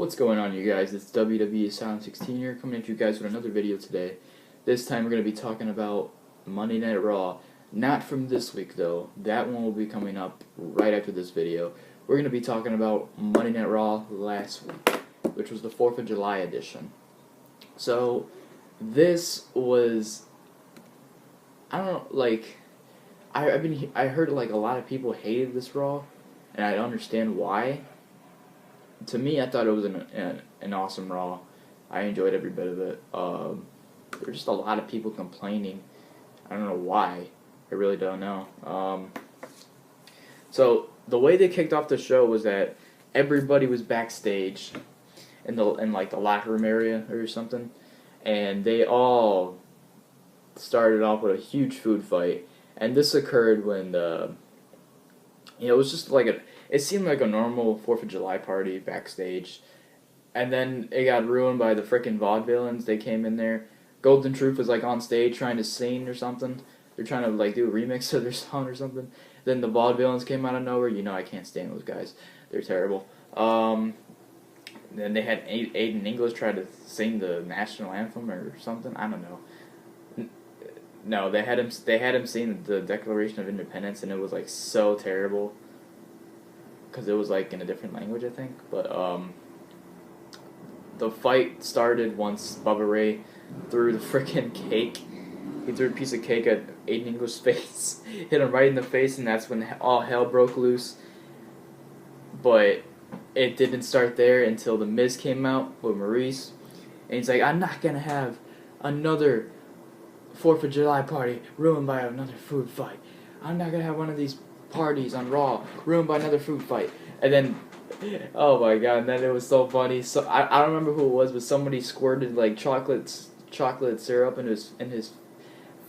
What's going on, you guys? It's WWE Silent 16 here, coming at you guys with another video today. This time we're going to be talking about Monday Night Raw. Not from this week, though. That one will be coming up right after this video. We're going to be talking about Monday Night Raw last week, which was the 4th of July edition. So, this was... I don't know, like... I heard, like, a lot of people hated this Raw, and I don't understand why. To me, I thought it was an awesome Raw. I enjoyed every bit of it. There were just a lot of people complaining. I don't know why. I really don't know. So the way they kicked off the show was that everybody was backstage in like the locker room area or something, and they all started off with a huge food fight. And this occurred when it was just like it seemed like a normal 4th of July party backstage. And then it got ruined by the frickin' vaudevillains. They came in there. Golden Truth was like on stage trying to sing or something. They're trying to like do a remix of their song or something. Then the vaudevillains came out of nowhere. You know I can't stand those guys. They're terrible. Then they had Aiden English try to sing the national anthem or something. I don't know. No, they had him sing the Declaration of Independence, and it was like so terrible. Because it was like in a different language, I think. But the fight started once Bubba Ray threw the frickin' cake. He threw a piece of cake at Aiden English's face, hit him right in the face, and that's when all hell broke loose. But it didn't start there until The Miz came out with Maurice, and he's like, "I'm not gonna have another 4th of July party ruined by another food fight. I'm not gonna have one of these parties on Raw ruined by another food fight." And then, oh my god, and then it was so funny. So I don't remember who it was, but somebody squirted like chocolate syrup in his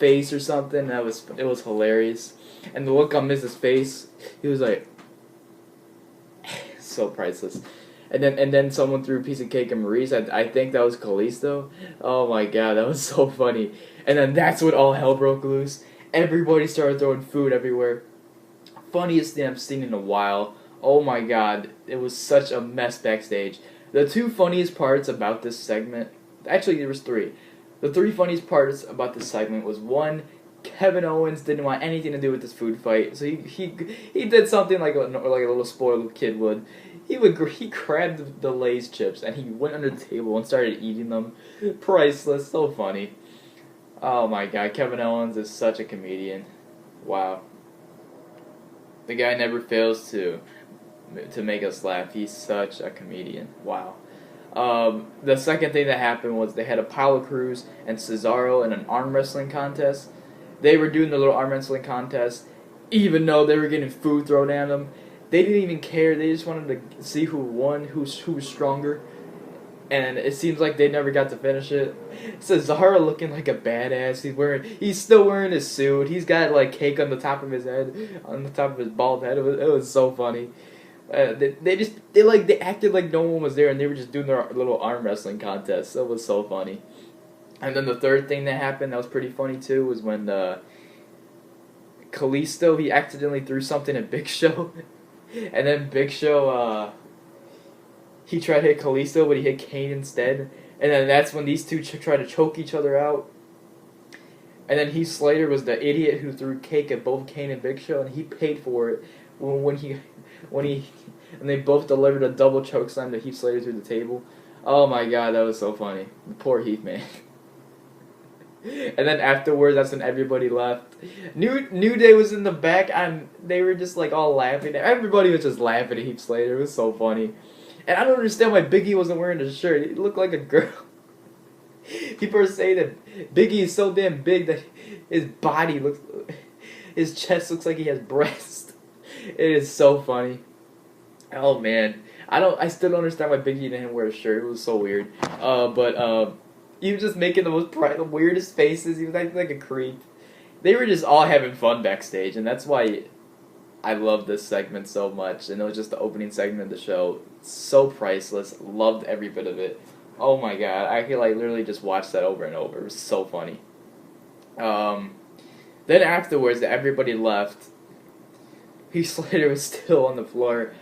face or something. It was hilarious. And the look on Miz's face, he was like, so priceless. And then someone threw a piece of cake at Maurice. I think that was Kalisto. Oh my god, that was so funny. And then that's when all hell broke loose. Everybody started throwing food everywhere. Funniest thing I've seen in a while. Oh my god, it was such a mess backstage. The two funniest parts about this segment, actually there was three. The three funniest parts about this segment was one, Kevin Owens didn't want anything to do with this food fight, so he did something like a little spoiled kid would. He grabbed the Lay's chips and he went under the table and started eating them. Priceless, so funny. Oh my god, Kevin Owens is such a comedian. Wow. The guy never fails to make us laugh. He's such a comedian. Wow. The second thing that happened was they had Apollo Crews and Cesaro in an arm wrestling contest. They were doing the little arm wrestling contest, even though they were getting food thrown at them. They didn't even care. They just wanted to see who won, who was stronger. And it seems like they never got to finish it. Cesaro looking like a badass. He's still wearing his suit. He's got like cake on the top of his head, on the top of his bald head. It was so funny. They acted like no one was there, and they were just doing their little arm wrestling contest. It was so funny. And then the third thing that happened that was pretty funny too was when Kalisto, he accidentally threw something at Big Show, and then Big Show he tried to hit Kalisto, but he hit Kane instead. And then that's when these two tried to choke each other out. And then Heath Slater was the idiot who threw cake at both Kane and Big Show, and he paid for it and they both delivered a double choke slam to Heath Slater through the table. Oh my god, that was so funny. Poor Heath, man. And then afterwards, that's when everybody left. New Day was in the back, and they were just like all laughing. Everybody was just laughing at Heath Slater. It was so funny. And I don't understand why Big E wasn't wearing a shirt. He looked like a girl. People are saying that Big E is so damn big that his chest looks like he has breasts. It is so funny. Oh man, I still don't understand why Big E didn't wear a shirt. It was so weird. But he was just making the weirdest faces. He was acting like a creep. They were just all having fun backstage, and that's why I love this segment so much. And it was just the opening segment of the show. So priceless. Loved every bit of it. Oh my god, I could like literally just watch that over and over. It was so funny. Then afterwards, everybody left. Heath Slater was still on the floor.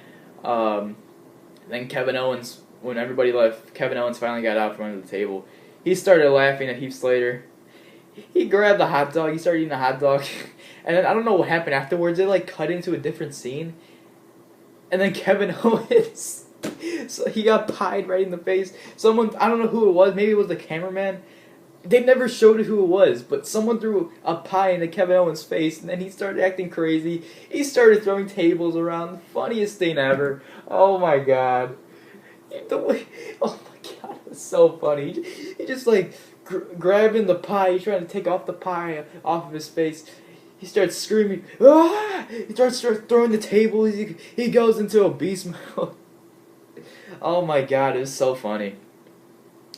Then Kevin Owens when everybody left, Kevin Owens finally got out from under the table. He started laughing at Heath Slater. He grabbed the hot dog. He started eating the hot dog, and then I don't know what happened afterwards. They like cut into a different scene, and then Kevin Owens, so he got pied right in the face. Someone, I don't know who it was. Maybe it was the cameraman. They never showed who it was, but someone threw a pie into Kevin Owens' face, and then he started acting crazy. He started throwing tables around. Funniest thing ever. Oh my god. The way, oh my god, it's so funny. He just like grabbing the pie. He's trying to take off the pie off of his face. He starts screaming. Ah! He starts throwing the table. He goes into a beast mode. Oh my god, it was so funny.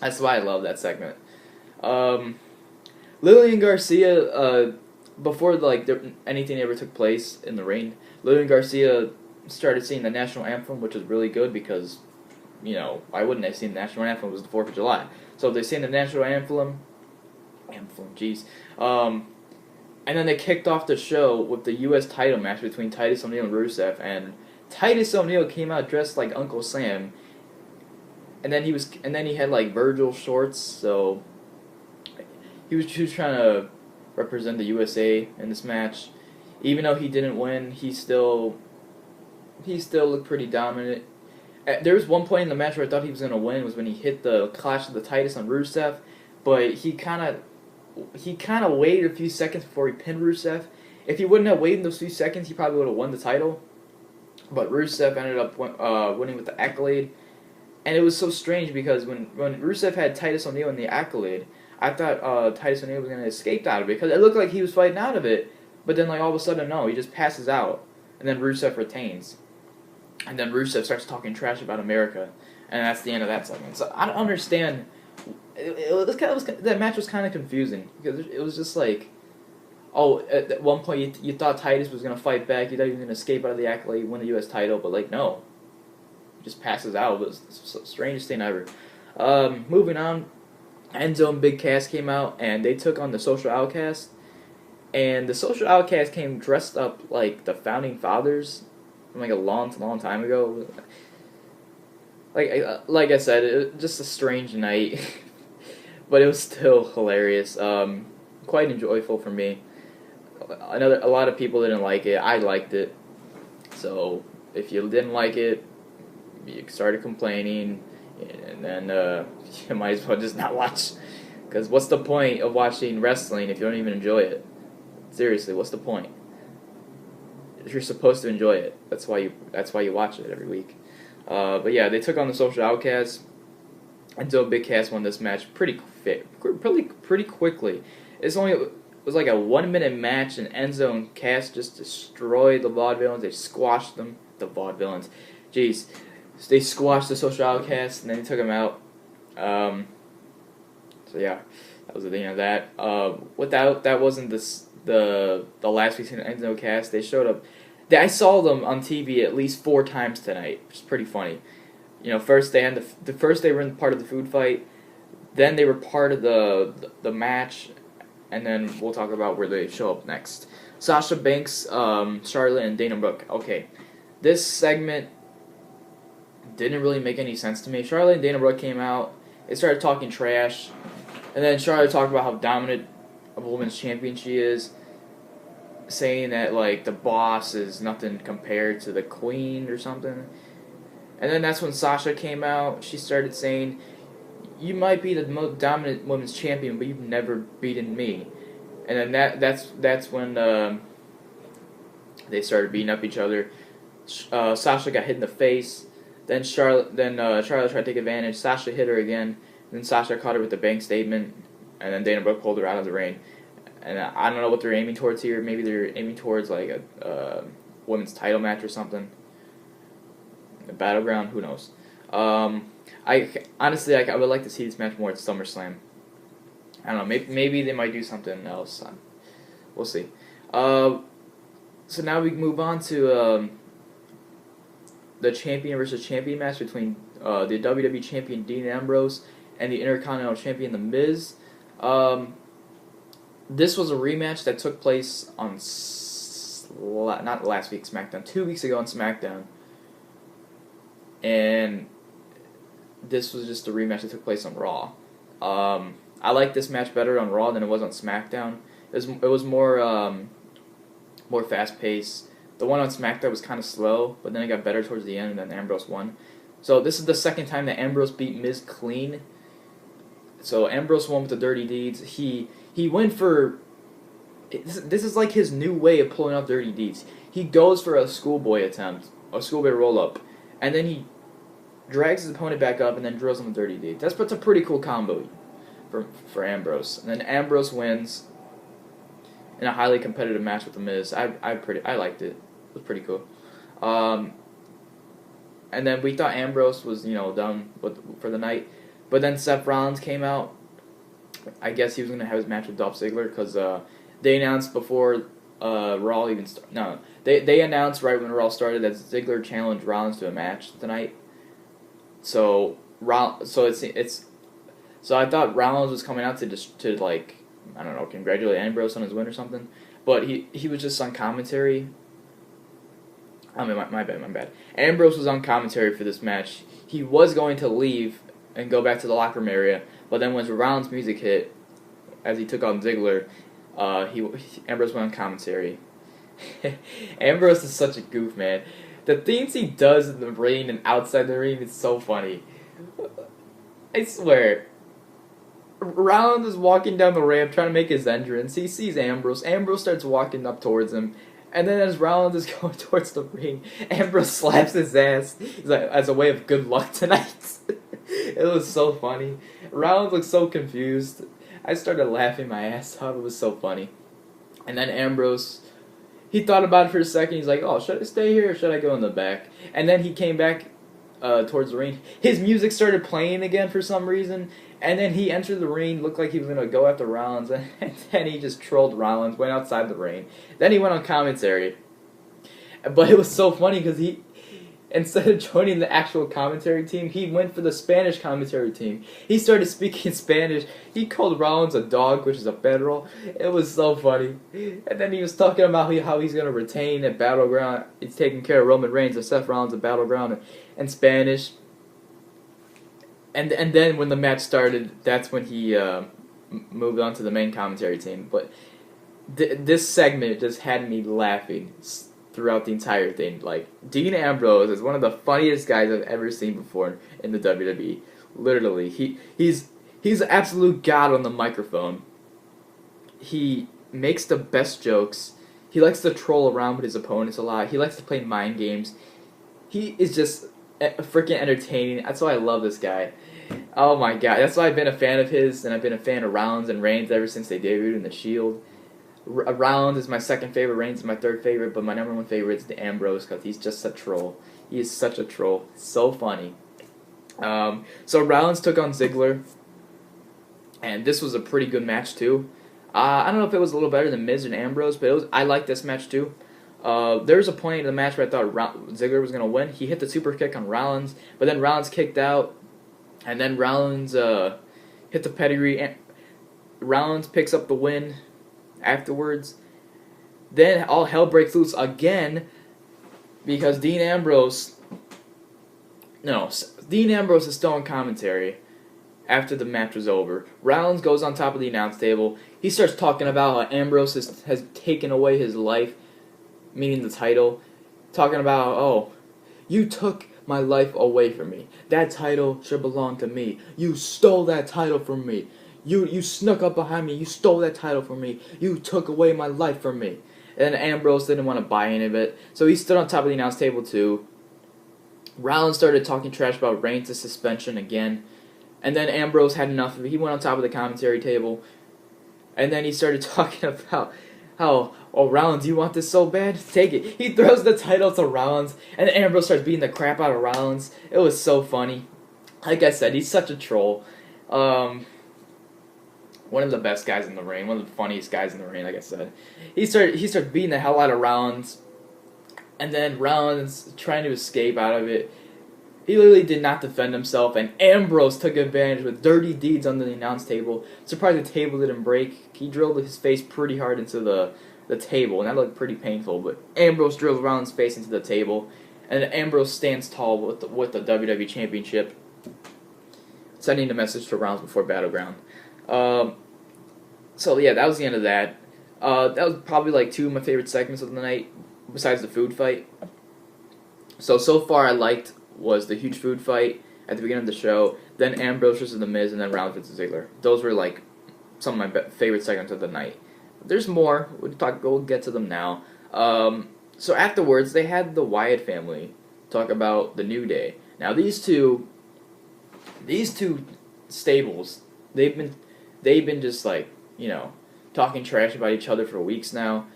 That's why I love that segment. Lillian Garcia, before like anything ever took place in the ring, Lillian Garcia started singing the national anthem, which was really good because, you know, I wouldn't have seen the national anthem. It was the 4th of July. So they sang the national anthem, jeez. And then they kicked off the show with the U.S. title match between Titus O'Neil and Rusev, and Titus O'Neil came out dressed like Uncle Sam, and then he had like Virgil shorts, so he was trying to represent the USA in this match. Even though he didn't win, he still looked pretty dominant. There was one point in the match where I thought he was going to win, was when he hit the Clash of the Titus on Rusev, but he kind of waited a few seconds before he pinned Rusev. If he wouldn't have waited those few seconds, he probably would have won the title. But Rusev ended up winning with the Accolade. And it was so strange because when Rusev had Titus O'Neil in the Accolade, I thought Titus O'Neil was going to escape out of it because it looked like he was fighting out of it. But then like all of a sudden, no, he just passes out. And then Rusev retains. And then Rusev starts talking trash about America. And that's the end of that segment. So I don't understand. That match was kind of confusing because it was just like, oh, at one point you thought Titus was going to fight back. You thought he was going to escape out of the Accolade, win the U.S. title. But like, no. He just passes out. It was the strangest thing ever. Moving on. Enzo and Big Cass came out, and they took on the Social Outcast. And the Social Outcast came dressed up like the Founding Fathers from like a long time ago. Like I said, it was just a strange night, but it was still hilarious. Quite enjoyable for me. A lot of people didn't like it. I liked it. So if you didn't like it, you started complaining, and then you might as well just not watch. Because what's the point of watching wrestling if you don't even enjoy it? Seriously, what's the point? You're supposed to enjoy it. That's why you watch it every week. But yeah, they took on the Social Outcasts. Enzo Big Cass won this match pretty quickly. It was like a 1-minute match, and Enzo and Cass just destroyed the Vaudevillains. They squashed them. The Vaudevillains. Jeez. So they squashed the Social Outcasts, and then they took them out. So yeah, that was the thing of that. That wasn't the last week's Enzo Cass. They showed up. I saw them on TV at least 4 times tonight, which is pretty funny. You know, first they had first they were in part of the food fight, then they were part of the match, and then we'll talk about where they show up next. Sasha Banks, Charlotte, and Dana Brooke. Okay, this segment didn't really make any sense to me. Charlotte and Dana Brooke came out. They started talking trash, and then Charlotte talked about how dominant of a women's champion she is, saying that like the boss is nothing compared to the queen or something. And then that's when Sasha came out. She started saying, "You might be the most dominant women's champion, but you've never beaten me." And then that's when they started beating up each other. Sasha got hit in the face. Then Charlotte tried to take advantage. Sasha hit her again. Then Sasha caught her with the bank statement, and then Dana Brooke pulled her out of the ring. And I don't know what they're aiming towards here. Maybe they're aiming towards like a women's title match or something. A battleground, who knows? I honestly, I would like to see this match more at SummerSlam. I don't know. Maybe they might do something else. We'll see. So now we move on to the champion versus champion match between the WWE champion Dean Ambrose and the Intercontinental champion The Miz. This was a rematch that took place on not last week SmackDown, 2 weeks ago on SmackDown, and this was just a rematch that took place on Raw. I like this match better on Raw than it was on SmackDown. It was more fast paced. The one on SmackDown was kind of slow, but then it got better towards the end, and then Ambrose won. So this is the second time that Ambrose beat Miz clean. So Ambrose won with the Dirty Deeds. He went for. This is like his new way of pulling off Dirty Deeds. He goes for a schoolboy attempt, a schoolboy roll up, and then he drags his opponent back up and then drills him with Dirty Deeds. That's a pretty cool combo for Ambrose. And then Ambrose wins in a highly competitive match with The Miz. I liked it. It was pretty cool. And then we thought Ambrose was, done for the night. But then Seth Rollins came out. I guess he was going to have his match with Dolph Ziggler because they announced before Raw even started. No, they announced right when Raw started that Ziggler challenged Rollins to a match tonight. So I thought Rollins was coming out to like, I don't know, congratulate Ambrose on his win or something. But he was just on commentary. I mean, my bad. Ambrose was on commentary for this match. He was going to leave and go back to the locker room area, but then when Rollins' music hit, as he took on Ziggler, Ambrose went on commentary. Ambrose is such a goof, man. The things he does in the ring and outside the ring is so funny. I swear. Rollins is walking down the ramp trying to make his entrance. He sees Ambrose. Ambrose starts walking up towards him. And then as Rollins is going towards the ring, Ambrose slaps his ass. He's like, as a way of good luck tonight. It was so funny. Rollins looked so confused. I started laughing my ass off. It was so funny. And then Ambrose, he thought about it for a second. He's like, oh, should I stay here or should I go in the back? And then he came back towards the ring. His music started playing again for some reason. And then he entered the ring, looked like he was going to go after Rollins, and then he just trolled Rollins, went outside the ring. Then he went on commentary. But it was so funny because he, instead of joining the actual commentary team, he went for the Spanish commentary team. He started speaking Spanish. He called Rollins a dog, which is a perro. It was so funny. And then he was talking about how he's going to retain at Battleground. He's taking care of Roman Reigns and Seth Rollins at Battleground in Spanish. And then when the match started, that's when he moved on to the main commentary team. But this segment just had me laughing throughout the entire thing. Like, Dean Ambrose is one of the funniest guys I've ever seen before in the WWE. Literally, he's an absolute god on the microphone. He makes the best jokes. He likes to troll around with his opponents a lot. He likes to play mind games. He is just freaking entertaining. That's why I love this guy. Oh my god, that's why I've been a fan of his, and I've been a fan of Rollins and Reigns ever since they debuted in the Shield. Rollins is my second favorite, Reigns is my third favorite, but my number one favorite is the Ambrose because he's just a troll. He is such a troll. So funny. So Rollins took on Ziggler, and this was a pretty good match too. I don't know if it was a little better than Miz and Ambrose, but I liked this match too. There was a point in the match where I thought Ziggler was going to win. He hit the super kick on Rollins, but then Rollins kicked out, and then Rollins hit the pedigree. Rollins picks up the win afterwards. Then all hell breaks loose again because Dean Ambrose is still on commentary after the match was over. Rollins goes on top of the announce table. He starts talking about how Ambrose has taken away his life, meaning the title, talking about, oh, you took my life away from me. That title should belong to me. You stole that title from me. You snuck up behind me. You stole that title from me. You took away my life from me. And Ambrose didn't want to buy any of it, so he stood on top of the announce table too. Rollins started talking trash about Reigns' suspension again, and then Ambrose had enough of it. He went on top of the commentary table, and then he started talking about how, oh, Rollins, you want this so bad? Take it. He throws the title to Rollins, and Ambrose starts beating the crap out of Rollins. It was so funny. Like I said, he's such a troll. One of the best guys in the ring, one of the funniest guys in the ring, like I said. He started beating the hell out of Rollins, and then Rollins trying to escape out of it. He literally did not defend himself, and Ambrose took advantage with dirty deeds under the announce table. Surprised the table didn't break. He drilled his face pretty hard into the table, and that looked pretty painful, but Ambrose drills Rollins' face into the table, and Ambrose stands tall with the WWE Championship. sending a message to Rounds Before Battleground. Um, so yeah, that was the end of that. That was probably like two of my favorite segments of the night, besides the food fight. So far I liked was the huge food fight at the beginning of the show, then Ambrose versus The Miz, and then Rollins versus Ziggler. Those were like some of my favorite segments of the night. There's more. We'll get to them now. So afterwards, they had the Wyatt family talk about the New Day. Now these two stables, they've been just like, talking trash about each other for weeks now.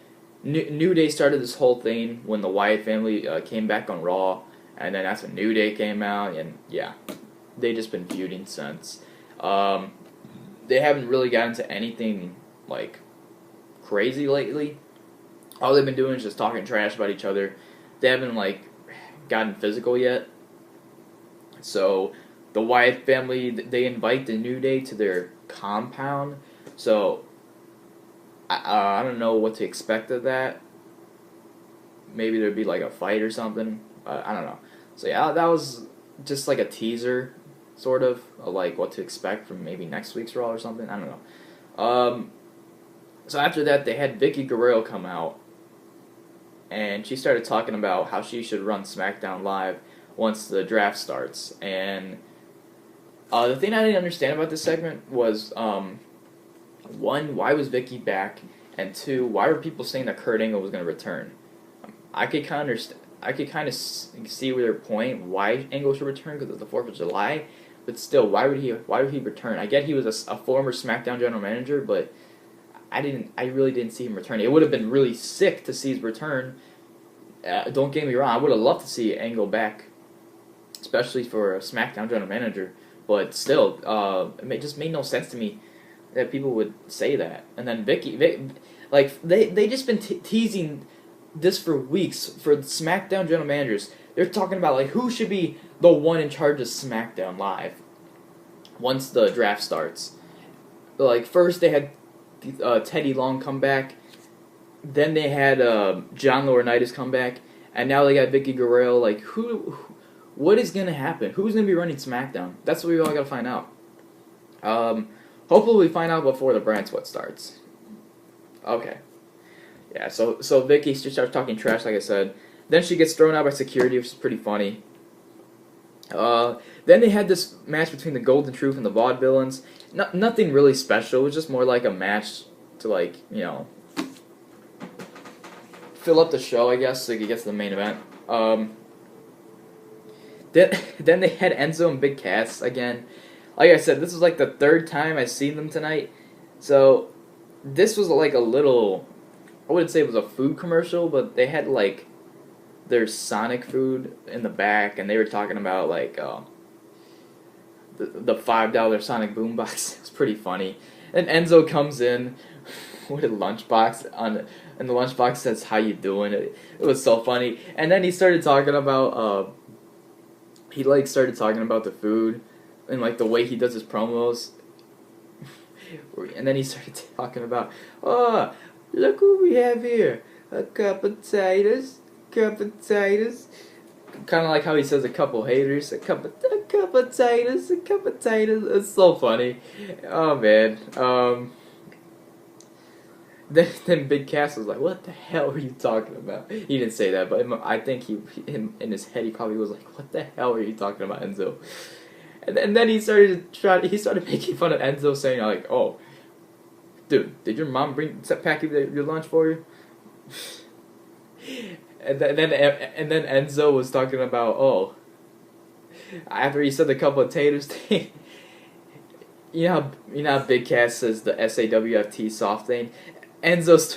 New Day started this whole thing when the Wyatt family came back on Raw, and then that's when New Day came out, and yeah, they just been feuding since. They haven't really gotten to anything like crazy lately. All they've been doing is just talking trash about each other. They haven't like gotten physical yet. So the Wyatt family, they invite the New Day to their compound. So I don't know what to expect of that. Maybe there'd be like a fight or something. I don't know. So yeah, that was just like a teaser, sort of like what to expect from maybe next week's Raw or something. I don't know. So after that, they had Vicky Guerrero come out, and she started talking about how she should run SmackDown Live once the draft starts. And the thing I didn't understand about this segment was, one, why was Vicky back? And two, why were people saying that Kurt Angle was going to return? I could kind of understand. I could kind of see their point why Angle should return because it's the 4th of July, but still, why would he return? I get he was a former SmackDown general manager, but I really didn't see him return. It would have been really sick to see his return. Don't get me wrong, I would have loved to see Angle back, especially for a SmackDown general manager. But still, it just made no sense to me that people would say that. And then Vicky, they just been teasing this for weeks for SmackDown general managers. They're talking about like who should be the one in charge of SmackDown Live once the draft starts. Like first they had Teddy Long come back, then they had John Laurinaitis come back, and now they got Vicky Guerrero. Like what is gonna happen? Who's gonna be running SmackDown? That's what we all gotta find out. Hopefully we find out before the brand split starts. Okay. Yeah, so Vicky, she starts talking trash, like I said. Then she gets thrown out by security, which is pretty funny. Then they had this match between the Golden Truth and the Vaudevillains. Nothing really special. It was just more like a match to, like, fill up the show, I guess, so you could get to the main event. Then they had Enzo and Big Cass again. Like I said, this was like the third time I've seen them tonight. So this was like a little, I wouldn't say it was a food commercial, but they had like their Sonic food in the back, and they were talking about like the $5 Sonic boombox. It's pretty funny. And Enzo comes in with a lunchbox and the lunchbox says, "How you doing?" It was so funny. And then he started talking about started talking about the food and like the way he does his promos. And then he started talking about, "Oh, look what we have here. A cup of taters. Kind of like how he says a couple haters. A cup of taters. It's so funny. Oh, man. Then Big Cass was like, "What the hell are you talking about?" He didn't say that, but I think in his head he probably was like, "What the hell are you talking about, Enzo?" And then he started making fun of Enzo, saying like, "Oh, dude, did your mom pack your lunch for you?" and then Enzo was talking about, after he said the couple of taters thing. You know how Big Cass says the SAWFT soft thing? Enzo's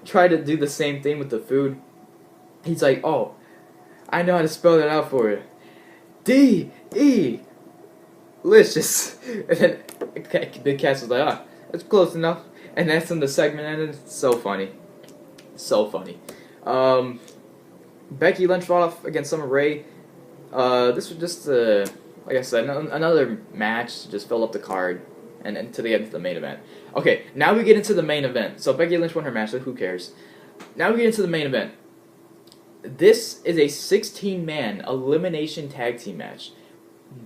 try to do the same thing with the food. He's like, "Oh, I know how to spell that out for you. D-E licious." And then Big Cass was like, "That's close enough." And that's when the segment ended. It's so funny. So funny. Becky Lynch fought off against Summer Rae. This was just, like I said, another match to just fill up the card and to get into the main event. Okay, now we get into the main event. So Becky Lynch won her match, so who cares? Now we get into the main event. This is a 16-man elimination tag team match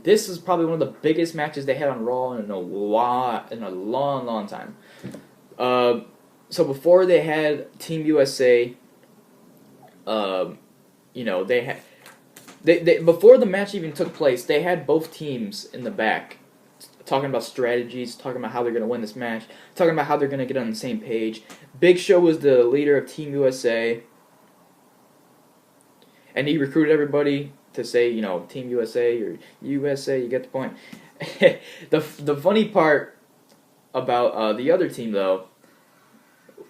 This is probably one of the biggest matches they had on Raw in a long time. Uh, so before they had Team USA, um, they had before the match even took place, they had both teams in the back talking about strategies, talking about how they're going to win this match, talking about how they're going to get on the same page. Big Show was the leader of Team USA, and he recruited everybody to say, Team USA or USA, you get the point. The funny part about the other team, though,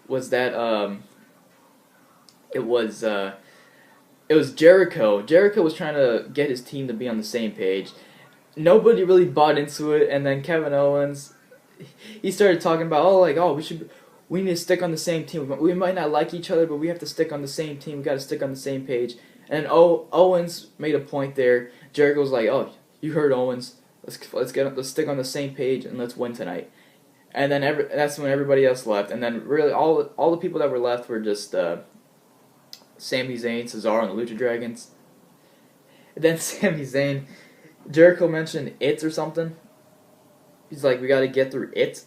was that it was Jericho. Jericho was trying to get his team to be on the same page. Nobody really bought into it, and then Kevin Owens, he started talking about, we need to stick on the same team. We might not like each other, but we have to stick on the same team. We got to stick on the same page. And Owens made a point there. Jericho was like, "Oh, you heard Owens. Let's stick on the same page and let's win tonight." And then that's when everybody else left. And then really all the people that were left were just Sami Zayn, Cesaro, and the Lucha Dragons. And then Sami Zayn, Jericho mentioned it or something. He's like, "We got to get through it."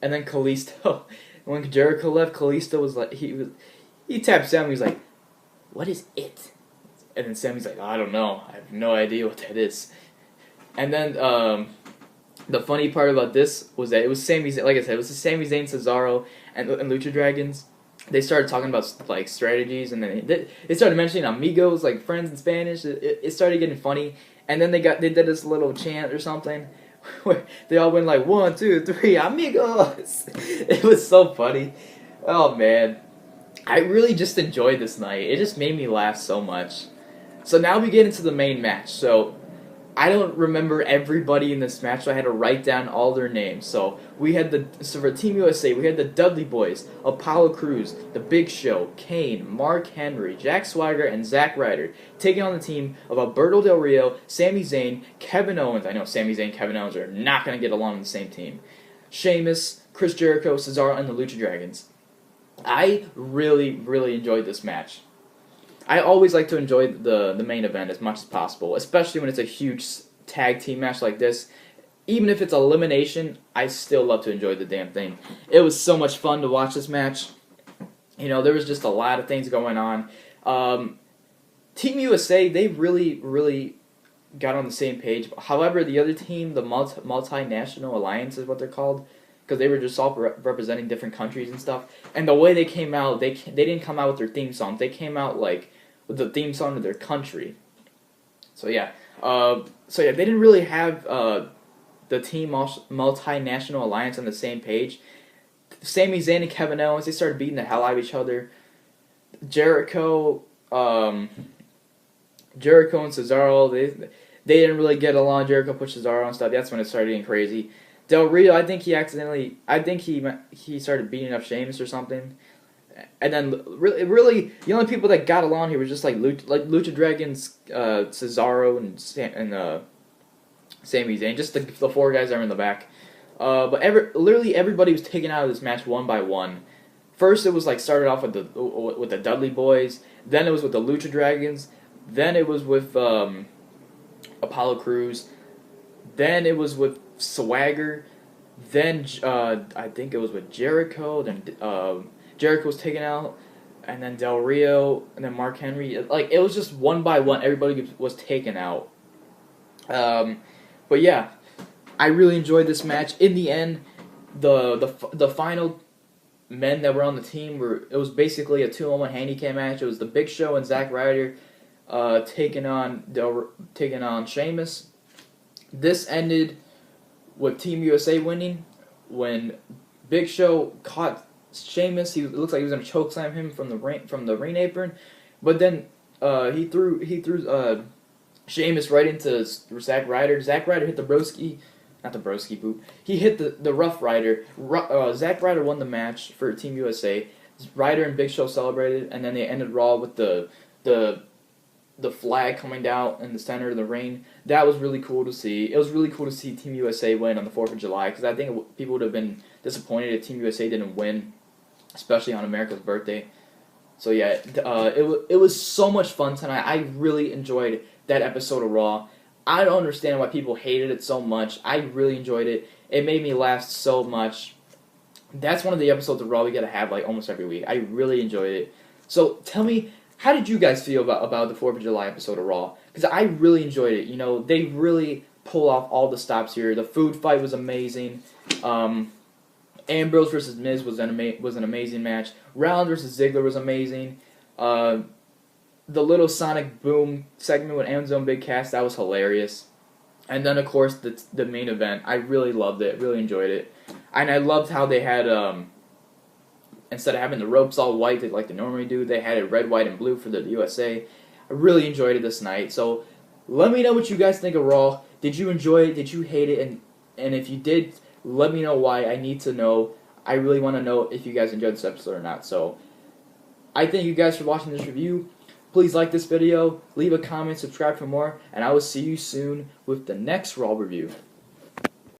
And then Kalisto, when Jericho left, Kalisto was like, he tapped Sami. He was like, "What is it?" And then Sami's like, "I don't know. I have no idea what that is." And then the funny part about this was that it was Sami Zayn, like I said, it was the Sami Zayn, Cesaro, and Lucha Dragons. They started talking about like strategies, and then they started mentioning amigos, like friends in Spanish. It started getting funny, and then they did this little chant or something where they all went like 1, 2, 3, amigos. It was so funny. Oh man, I really just enjoyed this night. It just made me laugh so much. So now we get into the main match. So I don't remember everybody in this match, so I had to write down all their names. So for Team USA, we had the Dudley Boys, Apollo Crews, The Big Show, Kane, Mark Henry, Jack Swagger, and Zack Ryder, taking on the team of Alberto Del Rio, Sami Zayn, Kevin Owens. I know Sami Zayn and Kevin Owens are not going to get along on the same team. Sheamus, Chris Jericho, Cesaro, and the Lucha Dragons. I really, really enjoyed this match. I always like to enjoy the main event as much as possible, especially when it's a huge tag team match like this. Even if it's elimination, I still love to enjoy the damn thing. It was so much fun to watch this match. There was just a lot of things going on. Team USA, they really, really got on the same page. However, the other team, the Multinational Alliance is what they're called, because they were just all representing different countries and stuff. And the way they came out, they didn't come out with their theme song. They came out like with the theme song of their country. So yeah, they didn't really have the team Multinational Alliance on the same page. Sami Zayn and Kevin Owens, they started beating the hell out of each other. Jericho and Cesaro, they didn't really get along. Jericho pushed Cesaro and stuff. That's when it started getting crazy. Del Rio, I think he started beating up Sheamus or something. And then really, the only people that got along here was just like Lucha Dragons, Cesaro, and Sami Zayn, just the four guys that are in the back. But literally everybody was taken out of this match one by one. First, it was like started off with the Dudley Boys. Then it was with the Lucha Dragons. Then it was with Apollo Crews. Then it was with Swagger. Then I think it was with Jericho. Then Jericho was taken out, and then Del Rio, and then Mark Henry. Like, it was just one by one. Everybody was taken out. But yeah, I really enjoyed this match. In the end, the final men that were on the team it was basically a 2-on-1 handicap match. It was the Big Show and Zack Ryder taking on Sheamus. This ended with Team USA winning when Big Show caught Sheamus. It looks like he was going to chokeslam him from the ring apron, but then he threw Sheamus right into Zack Ryder. Zack Ryder hit not the broski boot. He hit the Rough Rider. Zack Ryder won the match for Team USA. Ryder and Big Show celebrated, and then they ended Raw with the flag coming down in the center of the ring. That was really cool to see. It was really cool to see Team USA win on the 4th of July, because I think people would have been disappointed if Team USA didn't win, especially on America's birthday. So yeah, it was so much fun tonight. I really enjoyed that episode of Raw. I don't understand why people hated it so much. I really enjoyed it. It made me laugh so much. That's one of the episodes of Raw we gotta have like almost every week. I really enjoyed it. So tell me, how did you guys feel about the 4th of July episode of Raw? Because I really enjoyed it. You know, they really pull off all the stops here. The food fight was amazing. Ambrose versus Miz was an amazing match. Rollins versus Ziggler was amazing. The little Sonic Boom segment with Enzo and Big Cass, that was hilarious. And then, of course, the main event. I really loved it. Really enjoyed it. And I loved how they had, instead of having the ropes all white like they normally do, they had it red, white, and blue for the USA. I really enjoyed it this night. So let me know what you guys think of Raw. Did you enjoy it? Did you hate it? And if you did, let me know why. I need to know. I really want to know if you guys enjoyed this episode or not. So I thank you guys for watching this review. Please like this video, leave a comment, subscribe for more, and I will see you soon with the next Raw review.